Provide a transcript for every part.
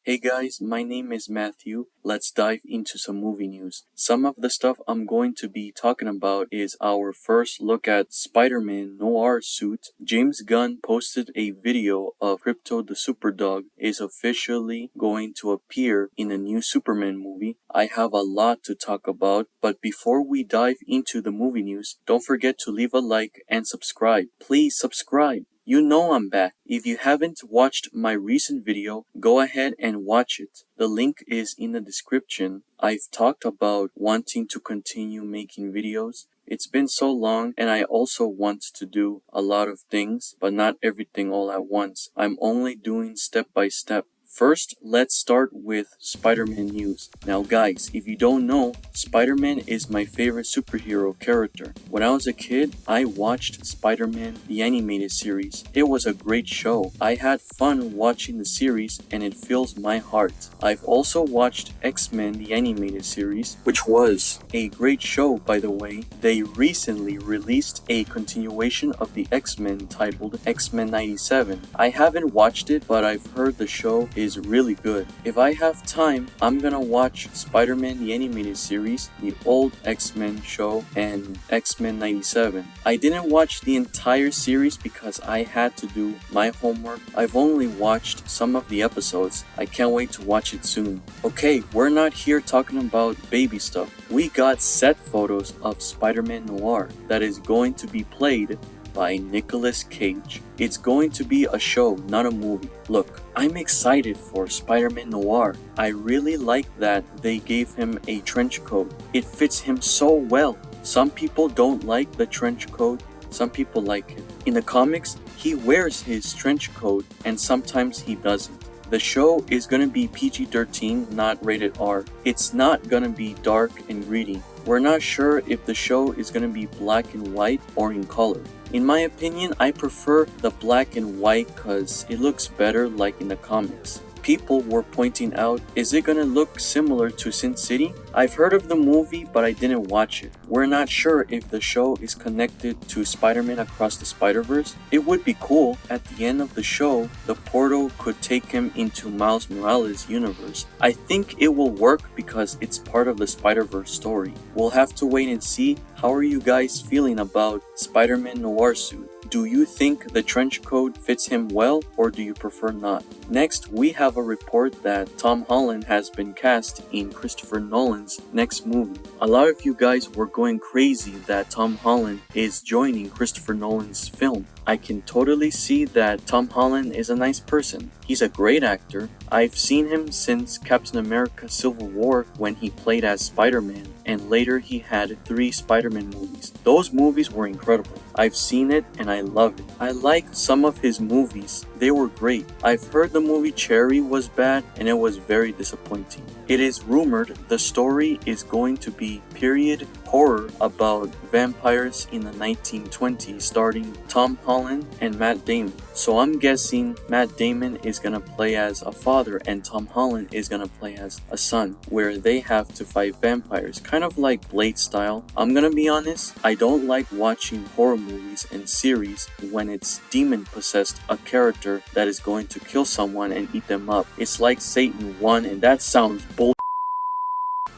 Hey guys, my name is Matthew. Let's dive into some movie news. Some of the stuff I'm going to be talking about is our first look at Spider Man Noir suit. James Gunn posted a video of Krypto the Superdog is officially going to appear in a new Superman movie. I have a lot to talk about, but before we dive into the movie news, don't forget to leave a like and subscribe. Please subscribe. You know I'm back. If you haven't watched my recent video, go ahead and watch it. The link is in the description. I've talked about wanting to continue making videos. It's been so long and I also want to do a lot of things, but not everything all at once. I'm only doing step by step. First, let's start with Spider-Man news. Now guys, if you don't know, Spider-Man is my favorite superhero character. When I was a kid, I watched Spider-Man the animated series. It was a great show. I had fun watching the series and it fills my heart. I've also watched X-Men the animated series, which was a great show by the way. They recently released a continuation of the X-Men titled X-Men 97. I haven't watched it, but I've heard the show is really good. If I have time, I'm gonna watch Spider-Man the animated series, the old X-Men show, and X-Men 97. I didn't watch the entire series because I had to do my homework. I've only watched some of the episodes. I can't wait to watch it soon. Okay, we're not here talking about baby stuff. We got set photos of Spider-Man Noir that is going to be played by Nicolas Cage. It's going to be a show, not a movie. Look, I'm excited for Spider-Man Noir. I really like that they gave him a trench coat. It fits him so well. Some people don't like the trench coat, some people like it. In the comics, he wears his trench coat and sometimes he doesn't. The show is gonna be PG-13, not rated R. It's not gonna be dark and gritty. We're not sure if the show is gonna be black and white or in color. In my opinion, I prefer the black and white cause it looks better like in the comics. People were pointing out, is it gonna look similar to Sin City? I've heard of the movie, but I didn't watch it. We're not sure if the show is connected to Spider-Man Across the Spider-Verse. It would be cool. At the end of the show, the portal could take him into Miles Morales' universe. I think it will work because it's part of the Spider-Verse story. We'll have to wait and see. How are you guys feeling about Spider-Man Noir suit? Do you think the trench coat fits him well, or do you prefer not? Next, we have a report that Tom Holland has been cast in Christopher Nolan's next movie. A lot of you guys were going crazy that Tom Holland is joining Christopher Nolan's film. I can totally see that Tom Holland is a nice person. He's a great actor. I've seen him since Captain America Civil War when he played as Spider-Man, and later he had 3 Spider-Man movies. Those movies were incredible. I've seen it and I love it. I like some of his movies. They were great. I've heard the movie Cherry was bad and it was very disappointing. It is rumored the story is going to be period horror about vampires in the 1920s starring Tom Holland and Matt Damon. So I'm guessing Matt Damon is gonna play as a father and Tom Holland is gonna play as a son, where they have to fight vampires, kind of like Blade style. I'm gonna be honest, I don't like watching horror movies and series when it's demon possessed a character that is going to kill someone and eat them up. It's like Satan won, and that sounds bull.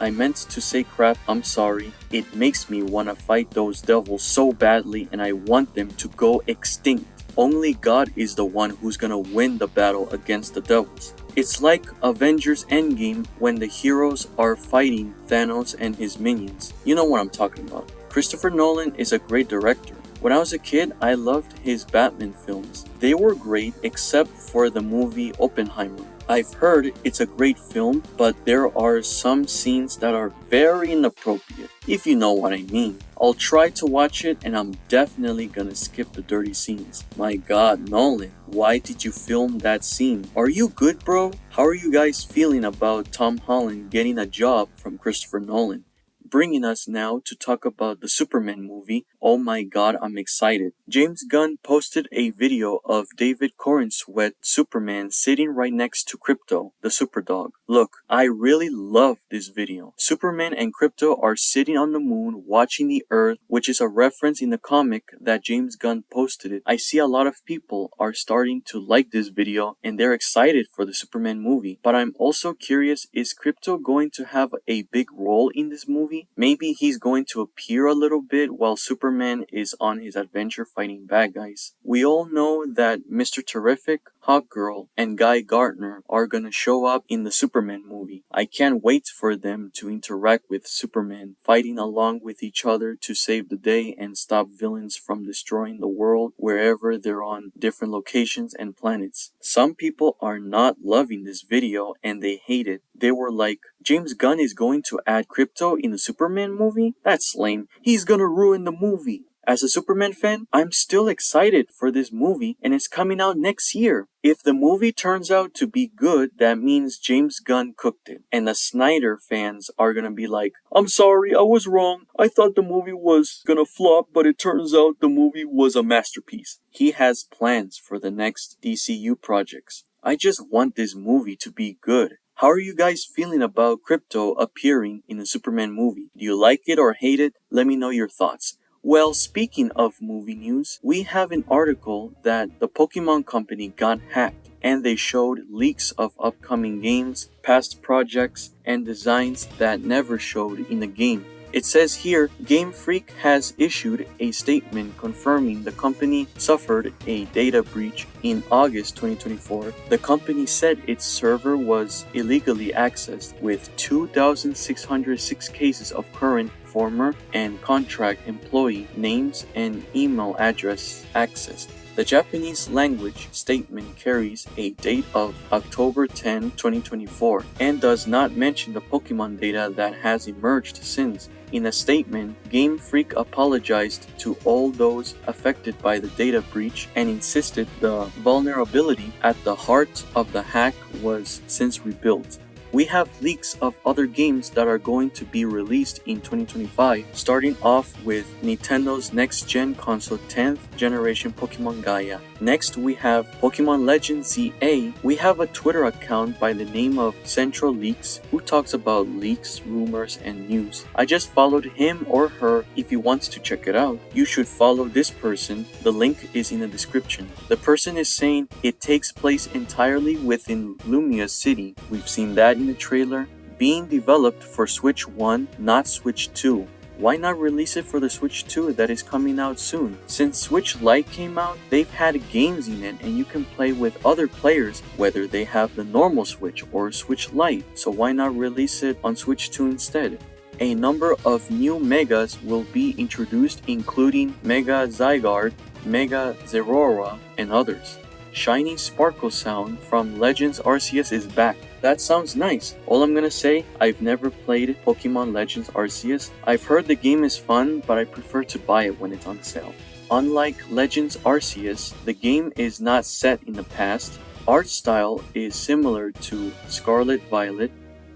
I meant to say crap, I'm sorry. It makes me want to fight those devils so badly and I want them to go extinct. Only God is the one who's gonna win the battle against the devils. It's like Avengers Endgame when the heroes are fighting Thanos and his minions. You know what I'm talking about. Christopher Nolan is a great director. When I was a kid, I loved his Batman films. They were great except for the movie Oppenheimer. I've heard it's a great film, but there are some scenes that are very inappropriate, if you know what I mean. I'll try to watch it and I'm definitely gonna skip the dirty scenes. My god, Nolan, why did you film that scene? Are you good, bro? How are you guys feeling about Tom Holland getting a job from Christopher Nolan? Bringing us now to talk about the Superman movie. Oh my god, I'm excited. James Gunn posted a video of David Corenswet Superman sitting right next to Krypto, the Superdog. Look, I really love this video. Superman and Krypto are sitting on the moon watching the Earth, which is a reference in the comic that James Gunn posted it. I see a lot of people are starting to like this video and they're excited for the Superman movie. But I'm also curious, is Krypto going to have a big role in this movie? Maybe he's going to appear a little bit while Superman is on his adventure fighting bad guys. We all know that Mr. Terrific, Hawkgirl, and Guy Gardner are gonna show up in the Superman movie. I can't wait for them to interact with Superman, fighting along with each other to save the day and stop villains from destroying the world wherever they're on different locations and planets. Some people are not loving this video and they hate it. They were like, James Gunn is going to add Krypto in the Superman movie? That's lame. He's gonna ruin the movie. As a Superman fan, I'm still excited for this movie and it's coming out next year. If the movie turns out to be good, that means James Gunn cooked it. And the Snyder fans are gonna be like, I'm sorry, I was wrong. I thought the movie was gonna flop, but it turns out the movie was a masterpiece. He has plans for the next DCU projects. I just want this movie to be good. How are you guys feeling about Krypto appearing in the Superman movie? Do you like it or hate it? Let me know your thoughts. Well, speaking of movie news, we have an article that the Pokémon Company got hacked and they showed leaks of upcoming games, past projects, and designs that never showed in the game. It says here, Game Freak has issued a statement confirming the company suffered a data breach in August 2024. The company said its server was illegally accessed with 2,606 cases of current, former, and contract employee names and email address accessed. The Japanese language statement carries a date of October 10, 2024 and does not mention the Pokemon data that has emerged since. In a statement, Game Freak apologized to all those affected by the data breach and insisted the vulnerability at the heart of the hack was since rebuilt. We have leaks of other games that are going to be released in 2025, starting off with Nintendo's next-gen console 10th generation Pokemon Gaia. Next, we have Pokemon Legends ZA. We have a Twitter account by the name of Central Leaks who talks about leaks, rumors, and news. I just followed him or her. If you want to check it out, you should follow this person. The link is in the description. The person is saying it takes place entirely within Lumia City. We've seen that in the trailer. Being developed for Switch 1, not Switch 2. Why not release it for the Switch 2 that is coming out soon? Since Switch Lite came out, they've had games in it and you can play with other players whether they have the normal Switch or Switch Lite. So why not release it on Switch 2 instead? A number of new Megas will be introduced, including Mega Zygarde, Mega Zeraora, and others. Shiny Sparkle sound from Legends Arceus is back. That sounds nice. All I'm gonna say, I've never played Pokemon Legends Arceus. I've heard the game is fun, but I prefer to buy it when it's on sale. Unlike Legends Arceus, the game is not set in the past. Art style is similar to Scarlet Violet.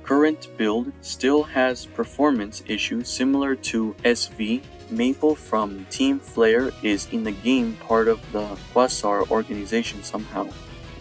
Current build still has performance issues similar to SV. Maple from Team Flare is in the game part of the Quasar organization somehow.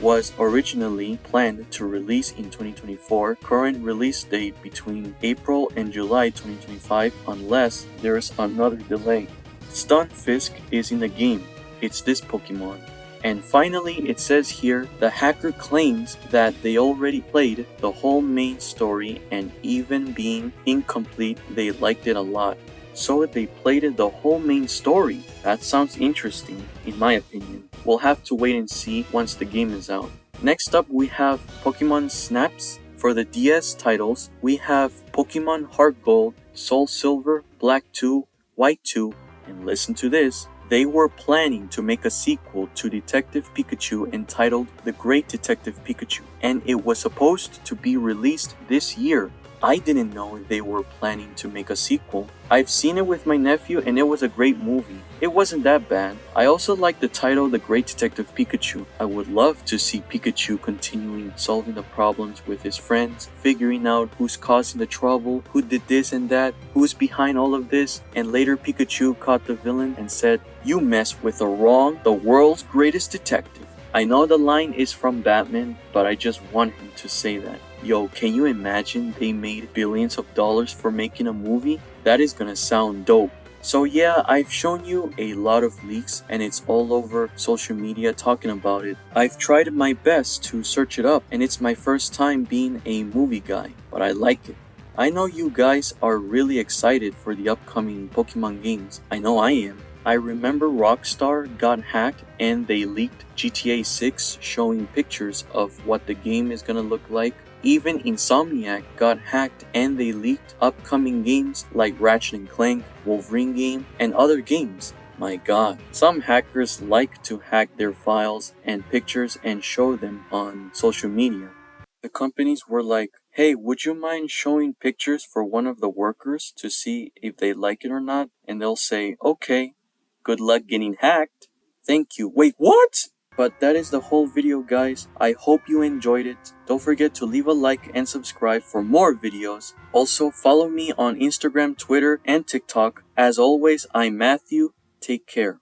Was originally planned to release in 2024, current release date between April and July 2025 unless there's another delay. Stunfisk is in the game, it's this Pokemon. And finally, it says here, the hacker claims that they already played the whole main story and even being incomplete, they liked it a lot. So they played the whole main story. That sounds interesting, in my opinion. We'll have to wait and see once the game is out. Next up, we have Pokemon Snaps. For the DS titles, we have Pokemon HeartGold, SoulSilver, Black 2, White 2, and listen to this. They were planning to make a sequel to Detective Pikachu entitled The Great Detective Pikachu, and it was supposed to be released this year. I didn't know they were planning to make a sequel. I've seen it with my nephew and it was a great movie. It wasn't that bad. I also like the title The Great Detective Pikachu. I would love to see Pikachu continuing solving the problems with his friends, figuring out who's causing the trouble, who did this and that, who's behind all of this, and later Pikachu caught the villain and said, "You messed with the world's greatest detective." I know the line is from Batman, but I just want him to say that. Yo, can you imagine they made billions of dollars for making a movie? That is gonna sound dope. So yeah, I've shown you a lot of leaks and it's all over social media talking about it. I've tried my best to search it up and it's my first time being a movie guy, but I like it. I know you guys are really excited for the upcoming Pokemon games. I know I am. I remember Rockstar got hacked and they leaked GTA 6 showing pictures of what the game is gonna look like. Even Insomniac got hacked and they leaked upcoming games like Ratchet & Clank, Wolverine game, and other games. My god, some hackers like to hack their files and pictures and show them on social media. The companies were like, "Hey, would you mind showing pictures for one of the workers to see if they like it or not?" And they'll say, "Okay, good luck getting hacked. Thank you." Wait, what? But that is the whole video, guys. I hope you enjoyed it. Don't forget to leave a like and subscribe for more videos. Also, follow me on Instagram, Twitter, and TikTok. As always, I'm Matthew. Take care.